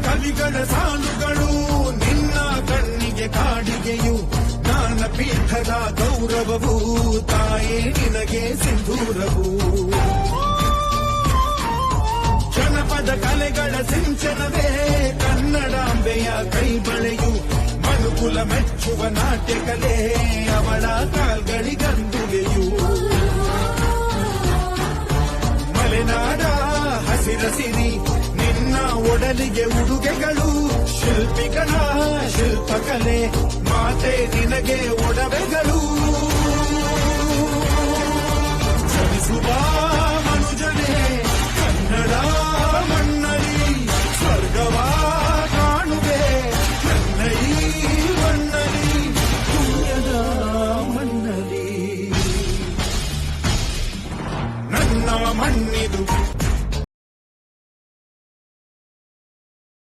ಕವಿಗಳ ಸಾಲುಗಳು ನಿನ್ನ ಕಣ್ಣಿಗೆ ಕಾಡಿಗೆಯು ಜ್ಞಾನಪೀಠದ ಗೌರವವು ತಾಯೇ ನಿನಗೆ ಸಿಂಧೂರವು ಜನಪದ ಕಲೆಗಳ ಸಿಂಚನವೇ ಕನ್ನಡಾಂಬೆಯ ಕೈಬಳೆಯು ಮನುಕುಲ ಮೆಚ್ಚುವ ನಾಟ್ಯ ಕಲೆ ಅವಳ ಕಾಲ್ಗಳಿಗಂದುಗೆಯು ಮಲೆನಾಡ ಹಸಿರ ಸಿರಿ ನಿನ್ನ ಒಡಲಿಗೆ ಉಡುಗೆಗಳು ಶಿಲ್ಪಿಗಳ ಶಿಲ್ಪಕಲೆ ಮಾತೆ ನಿನಗೆ ಒಡವೆಗಳು ಶ್ರಮಿಸುವ ಮನುಜನೇ ಕನ್ನಡ